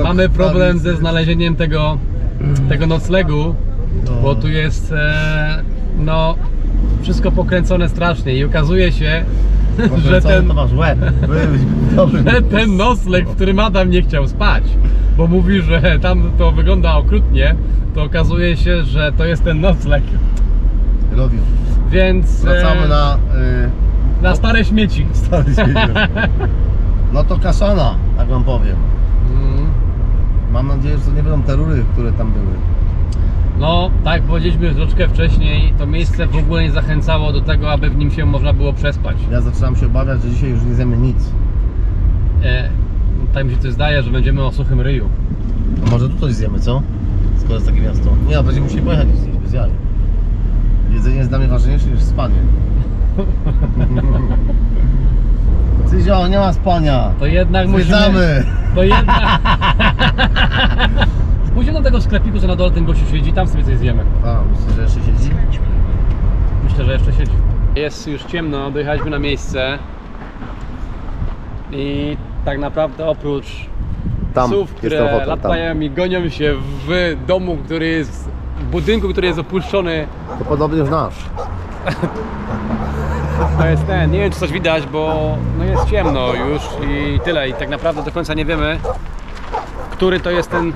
mamy problem ze znalezieniem tego noclegu, bo tu jest no wszystko pokręcone strasznie i okazuje się, że ten nocleg, w którym Adam nie chciał spać, bo mówi, że tam to wygląda okrutnie, to okazuje się, że to jest ten nocleg. Więc wracamy na stare śmieci. No to kasana, tak wam powiem. Mam nadzieję, że to nie będą te rury, które tam były. No, tak powiedzieliśmy troszkę wcześniej, to miejsce w ogóle nie zachęcało do tego, aby w nim się można było przespać. Ja zaczynam się obawiać, że dzisiaj już nie zjemy nic. Tak mi się coś zdaje, że będziemy o suchym ryju. A może tu coś zjemy, co? Skoro jest takie miasto. Nie, a będziemy musieli pojechać gdzieś bez jaj. Jedzenie jest dla mnie ważniejsze niż spanie. Cyzio, nie ma spania. To jednak musimy... To jednak... Pójdziemy do tego sklepiku, co na dole ten gościu siedzi, tam sobie coś zjemy. A, myślę, że jeszcze siedzi? Myślę, że jeszcze siedzi. Jest już ciemno, dojechaliśmy na miejsce. I tak naprawdę oprócz psów, które latają i gonią się w domu, który jest... w budynku, który jest opuszczony. To podobnież nasz. To jest ten, nie wiem czy coś widać, bo no jest ciemno już i tyle. I tak naprawdę do końca nie wiemy, który to jest ten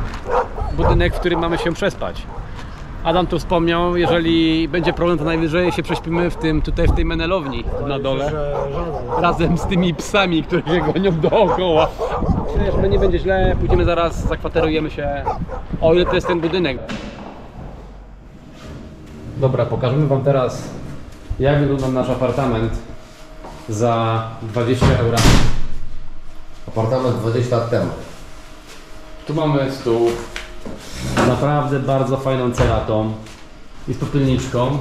budynek, w którym mamy się przespać. Adam tu wspomniał, jeżeli będzie problem, to najwyżej się prześpimy tutaj w tej menelowni na dole. Razem z tymi psami, które się gonią dookoła. Myślę, że nie będzie źle, pójdziemy zaraz, zakwaterujemy się, o ile to jest ten budynek. Dobra, pokażemy wam teraz, jak wygląda nasz apartament za 20 euro. Apartament 20 lat temu. Tu mamy stół, naprawdę bardzo fajną ceratą i z popielniczką,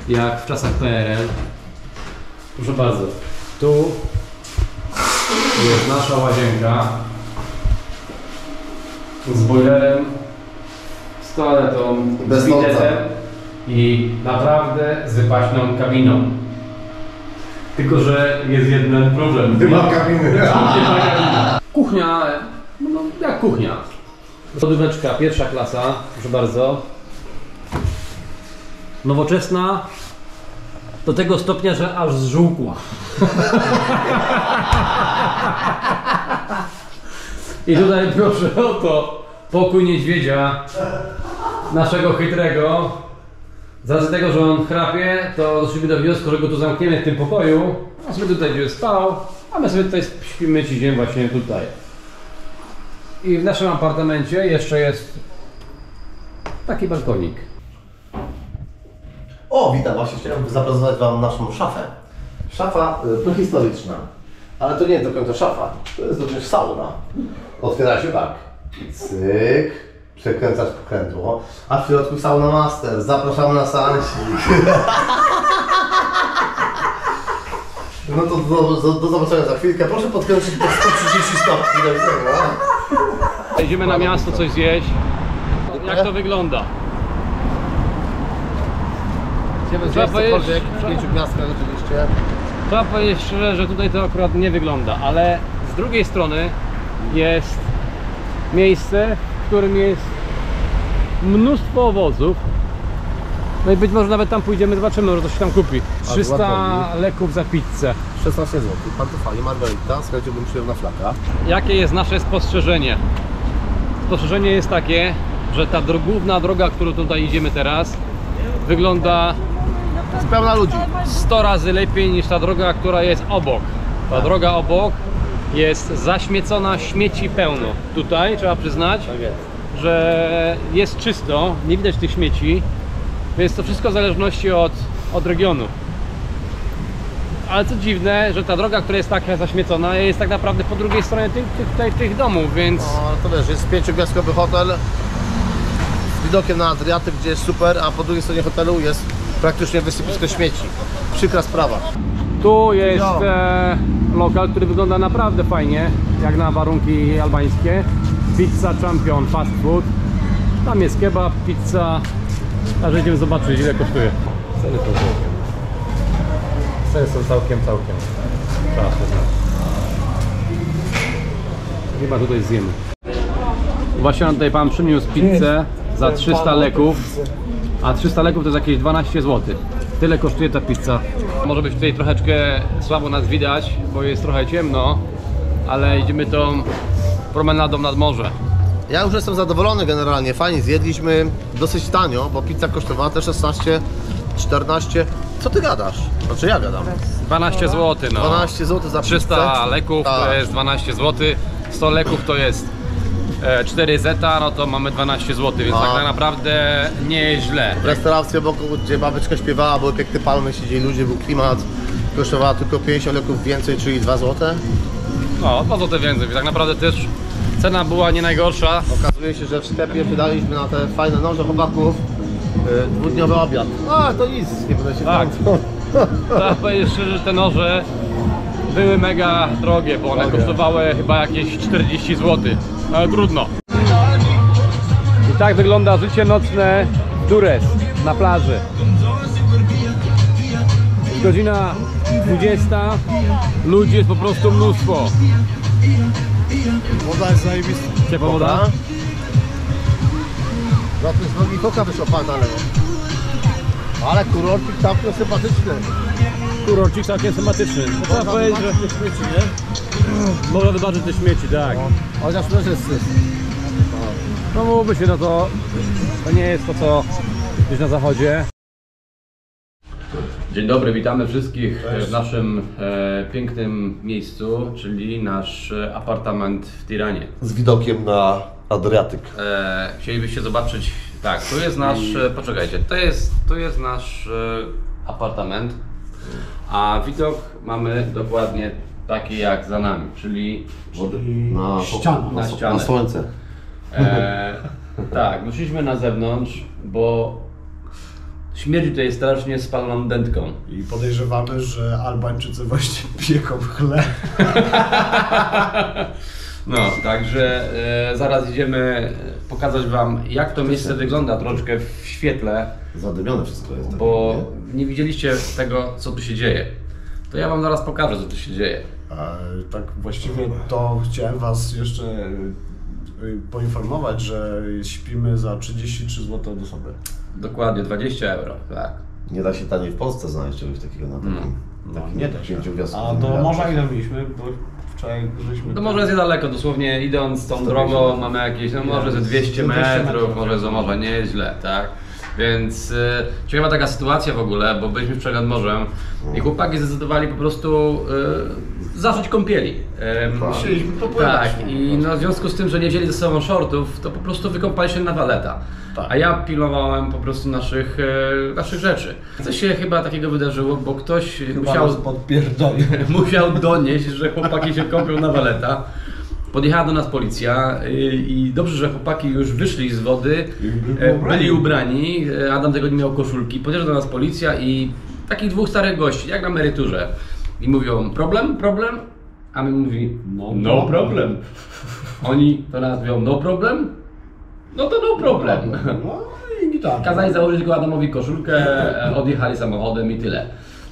jak w czasach PRL. Proszę bardzo, tu jest nasza łazienka z boilerem, z toaletą, z bidetem i naprawdę z wypaśną kabiną. Tylko że jest jeden problem. Nie ma kabiny. Kuchnia, no jak kuchnia. Lodóweczka pierwsza klasa, proszę bardzo. Nowoczesna do tego stopnia, że aż zżółkła. I tutaj proszę o to, pokój niedźwiedzia, naszego chytrego. Z racji tego, że on chrapie, to doszliśmy do wniosku, że go tu zamkniemy w tym pokoju. On sobie tutaj będzie spał, a my sobie tutaj śpimy ci dzień właśnie tutaj. I w naszym apartamencie jeszcze jest taki balkonik. O, witam, właśnie chciałem zaprezentować wam naszą szafę. Szafa prehistoryczna. Ale to nie jest do końca szafa, to jest również sauna. Otwiera się tak. Cyk. Przekręcasz pokrętło, a w środku sauna master. Zapraszamy na seansik. No to do zobaczenia za chwilkę. Proszę podkręcić po 130 stopni. Do widzenia. Idziemy na miasto coś zjeść. Jak to wygląda? Trzeba powiedzieć, w 5 gwiazdkach oczywiście. Trzeba powiedzieć szczerze, że tutaj to akurat nie wygląda, ale z drugiej strony jest miejsce, w którym jest mnóstwo owoców. No i być może nawet tam pójdziemy, zobaczymy, może coś się tam kupi. 300 leków za pizzę. 16 zł. Pantofali, margarita, słuchajcie, bym przyjął na flaka. Jakie jest nasze spostrzeżenie? Spostrzeżenie jest takie, że ta główna droga, którą tutaj idziemy teraz, wygląda pełna ludzi. 100 razy lepiej niż ta droga, która jest obok. Ta droga obok jest zaśmiecona, śmieci pełno. Tutaj trzeba przyznać, Tak jest, że jest czysto, nie widać tych śmieci, więc to wszystko w zależności od regionu. Ale co dziwne, że ta droga, która jest taka zaśmiecona, jest tak naprawdę po drugiej stronie tych domów, więc... No, to wiesz, jest 5-gwiazdkowy hotel z widokiem na Adriatyk, gdzie jest super, a po drugiej stronie hotelu jest praktycznie wysypisko śmieci. Przykra sprawa. Tu jest lokal, który wygląda naprawdę fajnie, jak na warunki albańskie. Pizza Champion Fast Food. Tam jest kebab, pizza. Także idziemy zobaczyć, ile kosztuje. Ceny są całkiem. Ceny są całkiem. Trzeba przyznać. Chyba tutaj zjemy. Właśnie nam tutaj pan przyniósł pizzę za 300 leków, a 300 leków to jest jakieś 12 zł. Tyle kosztuje ta pizza. Może być tutaj troszeczkę słabo nas widać, bo jest trochę ciemno, ale idziemy tą promenadą nad morze. Ja już jestem zadowolony generalnie, fajnie zjedliśmy, dosyć tanio, bo pizza kosztowała te 16, 14. Co ty gadasz? Znaczy ja gadam. 12 zł, no. 12 zł za 300 pizzę. leków to Tak. jest 12 zł, 100 leków to jest 4 zeta, no to mamy 12 zł, więc A. tak naprawdę nie jest źle. W restauracji obok, gdzie babeczka śpiewała, były piękne palmy, siedzieli ludzie, był klimat. Kosztowała tylko 50 leków więcej, czyli 2 zł. No, 2 zł więcej, więc tak naprawdę też cena była nie najgorsza. Okazuje się, że w sklepie wydaliśmy na te fajne noże chłopaków dwudniowy obiad. A, to nic, nie będę się Tak. tam- Trzeba powiedzieć szczerze, że te noże były mega drogie, bo one Drogie. kosztowały chyba jakieś 40 zł. Ale trudno. I tak wygląda życie nocne w Durres, na plaży. Jest godzina 20, ludzi jest po prostu mnóstwo. Woda jest zajebista. Ciepła woda? No to z nogi koka wyszła pan na lewo. Ale kurorcik całkiem sympatyczny. Kurorcik całkiem sympatyczny. Trzeba powiedzieć, że śmieci, nie? można wybaczyć te śmieci, tak. Chociaż też jest syf. No mówi się, no to nie jest to, co gdzieś na zachodzie. Dzień dobry, witamy wszystkich w naszym pięknym miejscu, czyli nasz apartament w Tiranie. Z widokiem na Adriatyk. Chcielibyście zobaczyć, tak, tu jest nasz, poczekajcie, to jest nasz apartament, a widok mamy dokładnie taki jak za nami, czyli Na ściana. na ścianę. Na słońce. Tak, wyszliśmy na zewnątrz, bo śmierdzi tutaj strasznie spaloną dętką. I podejrzewamy, że Albańczycy właśnie pieką chleb. No, także zaraz idziemy pokazać wam, jak to miejsce wygląda troszeczkę w świetle, Zadymione wszystko jest. bo nie widzieliście tego, co tu się dzieje. To ja wam zaraz pokażę, co tu się dzieje. Tak właściwie to chciałem was jeszcze poinformować, że śpimy za 33 zł od osoby. Dokładnie, 20 euro, tak. Nie da się taniej w Polsce znaleźć czegoś takiego na takim. Nie da się. Pięciogwiazdkowym A do wymiarze. morza ile mieliśmy? Bo wczoraj żeśmy... To może jest niedaleko, dosłownie idąc tą drogą mamy jakieś, no może ze 200 metrów, może za morze, nie jest źle, tak? Więc ciekawa taka sytuacja w ogóle, bo byliśmy wczoraj nad morzem i chłopaki zdecydowali po prostu zacząć kąpieli. Chcieliśmy popływać. Tak, i no, w związku z tym, że nie wzięli ze sobą shortów, to po prostu wykąpali się na waleta. Tak. A ja pilnowałem po prostu naszych rzeczy. Coś się chyba takiego wydarzyło, bo ktoś musiał musiał donieść, że chłopaki się kąpią na waleta. Podjechała do nas policja i dobrze, że chłopaki już wyszli z wody, byli ubrani, Adam tego nie miał koszulki. Podjeżdża do nas policja i takich dwóch starych gości, jak na emeryturze. I mówią, problem? A my mówi, no problem. Oni to nas mówią, no problem? No to no problem. No i gitarka. Kazali założyć go Adamowi koszulkę, odjechali samochodem i tyle.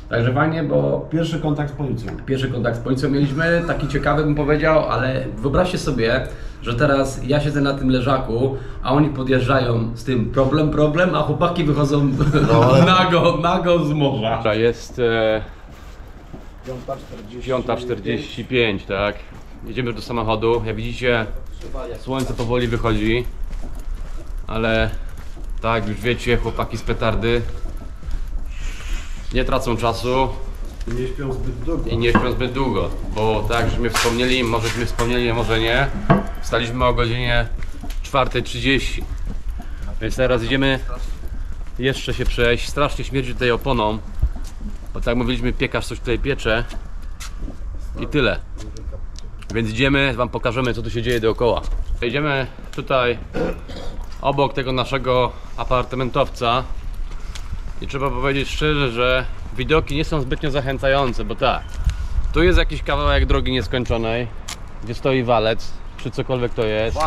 Także fajnie, bo Pierwszy kontakt z policją. pierwszy kontakt z policją mieliśmy, taki ciekawy bym powiedział, ale wyobraźcie sobie, że teraz ja siedzę na tym leżaku, a oni podjeżdżają z tym problem, a chłopaki wychodzą nago z morza. Jest 5:45, tak? Jedziemy już do samochodu, jak widzicie słońce powoli wychodzi, ale tak już wiecie, chłopaki z petardy nie tracą czasu Nie śpią zbyt długo. i nie śpią zbyt długo, bo tak żeśmy wspomnieli, a może nie, wstaliśmy o godzinie 4:30, więc teraz idziemy jeszcze się przejść. Strasznie śmierdzi tutaj oponą, bo tak jak mówiliśmy, piekarz coś tutaj piecze i tyle, więc idziemy, wam pokażemy, co tu się dzieje dookoła. Idziemy tutaj obok tego naszego apartamentowca i trzeba powiedzieć szczerze, że widoki nie są zbytnio zachęcające, bo tak, tu jest jakiś kawałek drogi nieskończonej, gdzie stoi walec, czy cokolwiek to jest.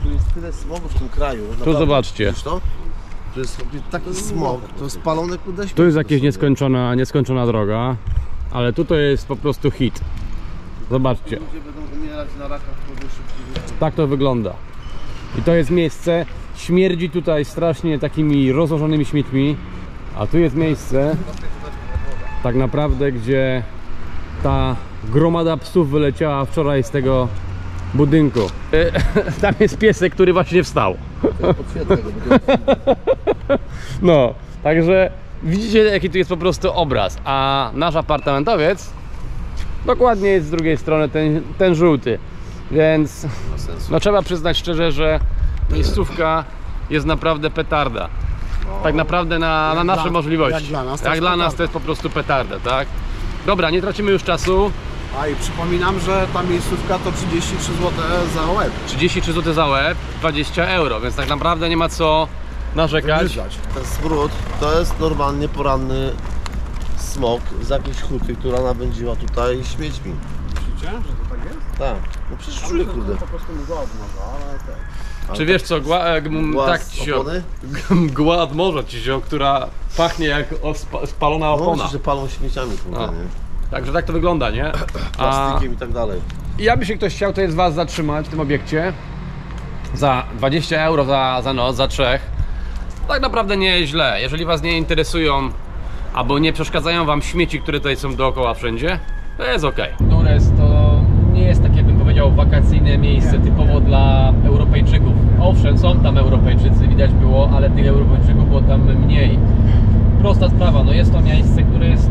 Tu jest tyle smogu w tym kraju. Tu zobaczcie. Widzisz to? To jest taki smog, to jest spalone kurde Tu jest jakaś nieskończona droga, ale tutaj jest po prostu hit. Zobaczcie. Ludzie będą umierać na raka wpływu szybciej. Tak to wygląda. I to jest miejsce, śmierdzi tutaj strasznie takimi rozłożonymi śmiećmi, a tu jest miejsce tak naprawdę, gdzie ta gromada psów wyleciała wczoraj z tego budynku. Tam jest piesek, który właśnie wstał. No, także widzicie, jaki tu jest po prostu obraz. A nasz apartamentowiec dokładnie jest z drugiej strony, ten żółty. Więc no, trzeba przyznać szczerze, że miejscówka jest naprawdę petarda. Tak naprawdę na nasze możliwości. Jak dla nas to jest po prostu petarda, tak? Dobra, nie tracimy już czasu. A i przypominam, że ta miejscówka to 33 zł za łeb. 33 zł za łeb, 20 euro, więc tak naprawdę nie ma co narzekać. Ten smród to jest normalnie poranny smog z jakiejś huty, która napędziła tutaj śmiećmi. Myślicie, że to tak jest? Tak, no przecież czuję, kurde. Po prostu mgła od morza, ale tak. Czy wiesz co, tak cisio, mgła od morza cisio, która pachnie jak spalona No opona. myślę, że palą śmieciami, kurde, No. nie? Także tak to wygląda, nie? Plastykiem i tak dalej. I jakby się ktoś chciał, to jest was zatrzymać w tym obiekcie za 20 euro za noc, za 3. Tak naprawdę nie jest źle. Jeżeli was nie interesują albo nie przeszkadzają wam śmieci, które tutaj są dookoła wszędzie, to jest ok. Dures to nie jest takie, bym powiedział, wakacyjne miejsce typowo dla Europejczyków. Owszem, są tam Europejczycy, widać było, ale tych Europejczyków było tam mniej. Prosta sprawa, no jest to miejsce, które jest,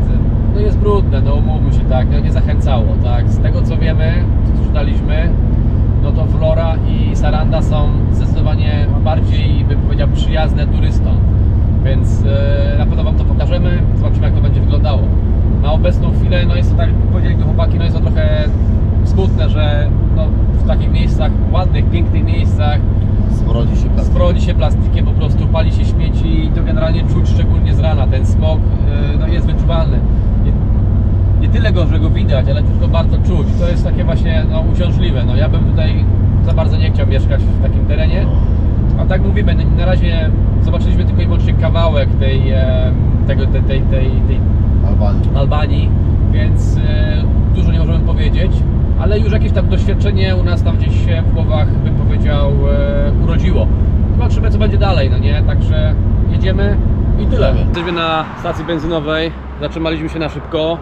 no jest brudne, no umówmy się, tak, no nie zachęcało, tak. Z tego co wiemy, co czytaliśmy, no to Vlora i Saranda są zdecydowanie bardziej, bym powiedział, przyjazne turystom. Więc na pewno wam to pokażemy, zobaczymy, jak to będzie wyglądało. Na obecną chwilę, no jest to, tak jak powiedzieli chłopaki, no jest to trochę smutne, że no, w takich miejscach, ładnych, pięknych miejscach smrodzi się plastikiem, po prostu pali się śmieci i to generalnie czuć, szczególnie z rana. Ten smog no, jest wyczuwalny. Nie tyle go, że go widać, ale tylko bardzo czuć. To jest takie właśnie no, uciążliwe. No, ja bym tutaj za bardzo nie chciał mieszkać w takim terenie. A tak mówimy, na razie zobaczyliśmy tylko i wyłącznie kawałek tej Albanii, więc dużo nie możemy powiedzieć, ale już jakieś tam doświadczenie u nas tam gdzieś się w głowach, bym powiedział, urodziło. Zobaczymy, co będzie dalej, no nie? Także jedziemy i tyle. Jesteśmy na stacji benzynowej, zatrzymaliśmy się na szybko.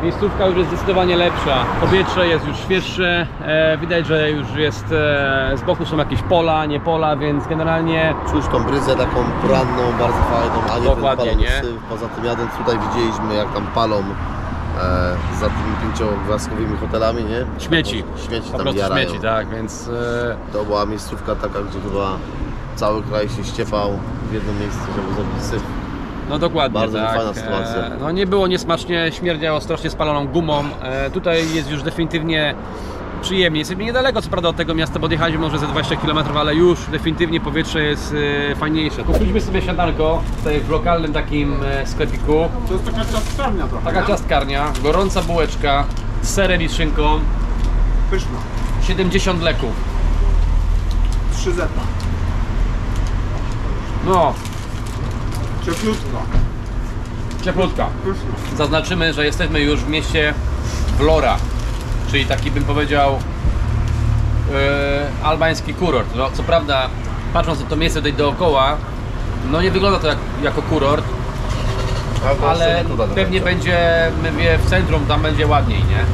Miejscówka już jest zdecydowanie lepsza, powietrze jest już świeższe, widać, że już jest, z boku są jakieś pola, nie pola, więc generalnie... Czuć tą bryzę taką poranną, bardzo fajną, a nie dokładnie, ten palony nie? syf. Poza tym jadąc tutaj widzieliśmy, jak tam palą za tymi 5-gwiazdkowymi hotelami, nie? Śmieci, Śmieci po tam prostu jarają. śmieci, tak, więc... To była miejscówka taka, gdzie chyba cały kraj się ściepał w jedno miejsce, żeby zrobić syf. No dokładnie, Bardzo tak. fajna sytuacja. No nie było niesmacznie, śmierdziało strasznie spaloną gumą. Tutaj jest już definitywnie przyjemnie. Jesteśmy niedaleko co prawda od tego miasta, bo odjechaliśmy może ze 20 km, ale już definitywnie powietrze jest fajniejsze. Kupiliśmy sobie siadanko tutaj w lokalnym takim sklepiku. To jest taka ciastkarnia trochę, Taka ciastkarnia, gorąca bułeczka z serem i szynką, pyszna. 70 leków. 3 zeta. No, Cieplutko. cieplutka. Pyszna. Zaznaczymy, że jesteśmy już w mieście Vlora, czyli taki, bym powiedział, albański kurort. No, co prawda, patrząc na to miejsce tutaj dookoła, no nie wygląda to jako kurort, ale pewnie będzie, mówię, w centrum, tam będzie ładniej, nie?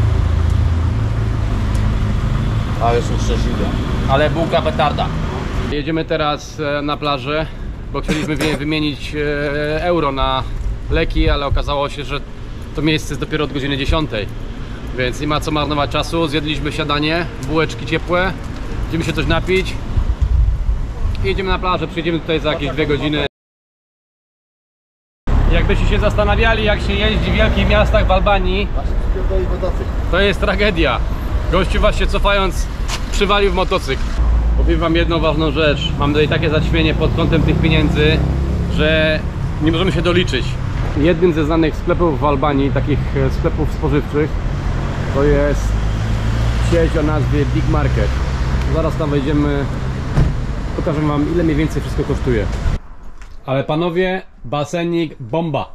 A jeszcze szczęśliwie. Ale bułka petarda. Jedziemy teraz na plażę, bo chcieliśmy wymienić euro na leki, ale okazało się, że to miejsce jest dopiero od godziny 10. Więc nie ma co marnować czasu. Zjedliśmy śniadanie, bułeczki ciepłe, idziemy się coś napić i jedziemy na plażę. Przyjedziemy tutaj za jakieś 2 godziny. Jakbyście się zastanawiali, jak się jeździ w wielkich miastach w Albanii, to jest tragedia. Gościu właśnie cofając przywalił w motocykl. Powiem wam jedną ważną rzecz. Mam tutaj takie zaćmienie pod kątem tych pieniędzy, że nie możemy się doliczyć. Jednym ze znanych sklepów w Albanii, takich sklepów spożywczych, to jest sieć o nazwie Big Market. Zaraz tam wejdziemy, pokażę wam, ile mniej więcej wszystko kosztuje. Ale panowie, basenik bomba.